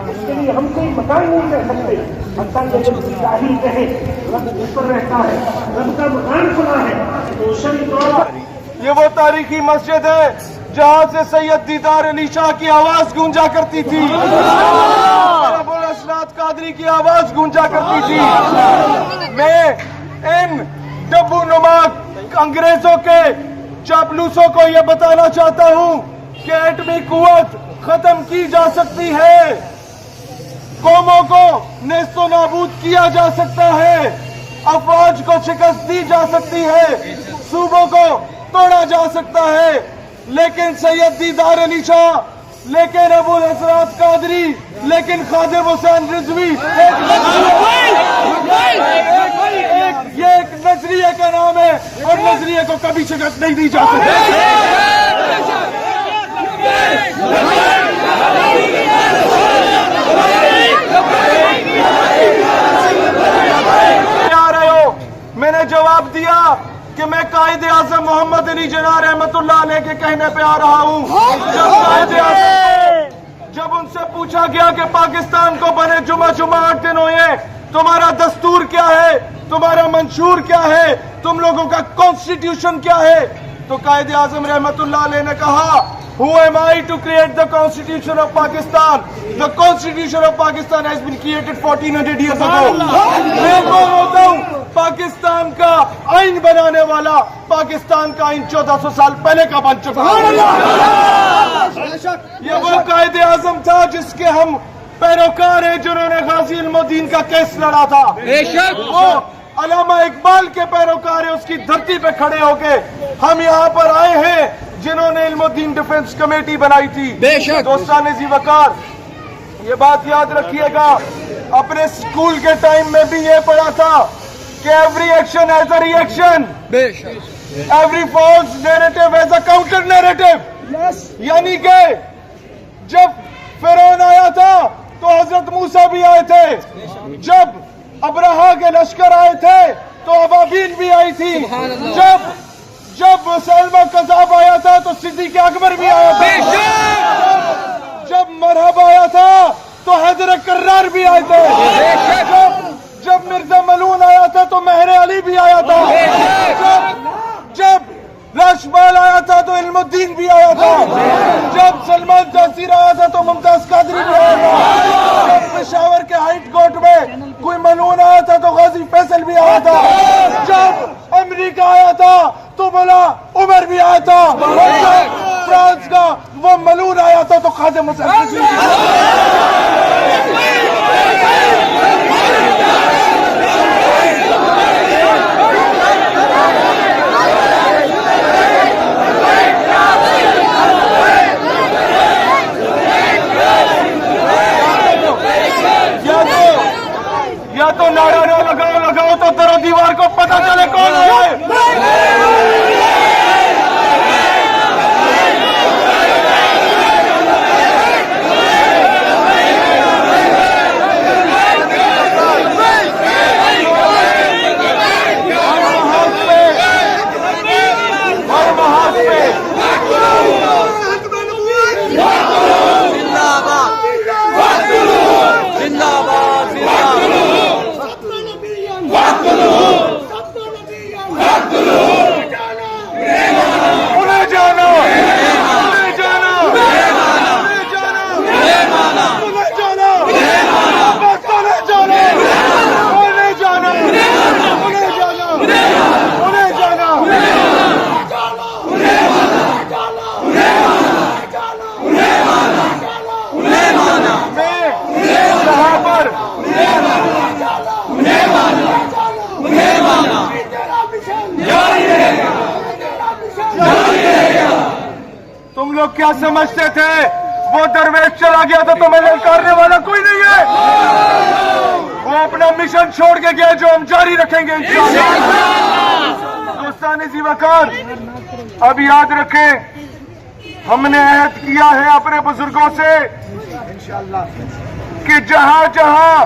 اس کے لیے ہم کوئی مکان نہیں کہہ سکتے. حتیٰ کہ جب ظاہر کہے رب اوپر رہتا ہے, رب کا مکان کھلا ہے, تو شرعی طور پر یہ وہ تاریخی مسجد ہے جہاں سے سید دیدار علی شاہ کی آواز گونجا کرتی تھی, ابو الاسناد قادری کی آواز گونجا کرتی تھی. میں ان ڈبو نما انگریزوں کے چاپلوسوں کو یہ بتانا چاہتا ہوں کہ ایٹمی قوت ختم کی جا سکتی ہے, قوموں کو نیست و نابود کیا جا سکتا ہے, افواج کو شکست دی جا سکتی ہے, صوبوں کو توڑا جا سکتا ہے, لیکن سید دیدار علی شاہ, لیکن ابو الاسناد قادری, لیکن خادم حسین رضوی یہ ایک نظریے کا نام ہے اور نظریے کو کبھی شکست نہیں دی جا سکتی. آ رہے ہو, میں نے جواب دیا کہ میں قائد اعظم محمد علی جناح رحمت اللہ علیہ کے کہنے پہ آ رہا ہوں. جب ان سے پوچھا گیا کہ پاکستان کو بنے جمعہ 8 دن ہوئے, تمہارا دستور کیا ہے, تمہارا منشور کیا ہے, تم لوگوں کا کانسٹیٹیوشن کیا ہے, تو قائد اعظم رحمت اللہ علیہ نے کہا, Who am I to create the Constitution of Pakistan? The Constitution of Pakistan has been created 1400 years ago. میں کون ہوتا ہوں پاکستان کا آئین بنانے والا؟ پاکستان کا آئین 1400 سال پہلے کا بن چکا ہے. یہ وہ قائد اعظم تھا جس کے ہم پیروکار ہیں, جنہوں نے غازی علم الدین کا کیس لڑا تھا. وہ علامہ اقبال کے پیروکار ہیں, اس کی دھرتی پہ کھڑے ہو کے ہم یہاں پر آئے ہیں جنہوں نے علم الدین ڈیفنس کمیٹی بنائی تھی. دوستان ذی وقار, یہ بات یاد رکھیے گا, اپنے اسکول کے ٹائم میں بھی یہ پڑھا تھا کہ every action is a reaction, every false narrative is a counter narrative. یعنی کہ جب فرعون آیا تھا تو حضرت موسیٰ بھی آئے تھے, جب ابرہا کے لشکر آئے تھے تو ابابیل بھی آئی تھی, جب مسلمہ قذاب آیا تھا تو صدیق اکبر بھی آیا تھا, جب مرحب آیا تھا تو حیدر کرار بھی آئے تھے, جب مرزا ملون آیا تھا تو مہر علی بھی آیا تھا, جب راشپال آیا تھا تو علم الدین بھی آیا تھا, جب سلمان تاثیر آیا تھا تو ممتاز قادری بھی آیا تھا, جب پشاور کے ہائٹ کورٹ میں کوئی ملون آیا تھا تو غازی فیصل بھی آیا تھا, جب امریکہ آیا تھا تو مولا عمر بھی آیا تھا, جب فرانس کا وہ ملون آیا تھا تو خادم حسین بھی آیا تھا. یا تو نعرہ نہ لگاؤ تو در و دیوار کو پتہ چلے کون ہے. تم لوگ کیا سمجھتے تھے وہ درویش چلا گیا تھا تو میں للکارنے والا کوئی نہیں ہے. وہ اپنا مشن چھوڑ کے گیا جو ہم جاری رکھیں گے انشاءاللہ. دوستان ذی وقار, اب یاد رکھیں ہم نے عہد کیا ہے اپنے بزرگوں سے کہ جہاں جہاں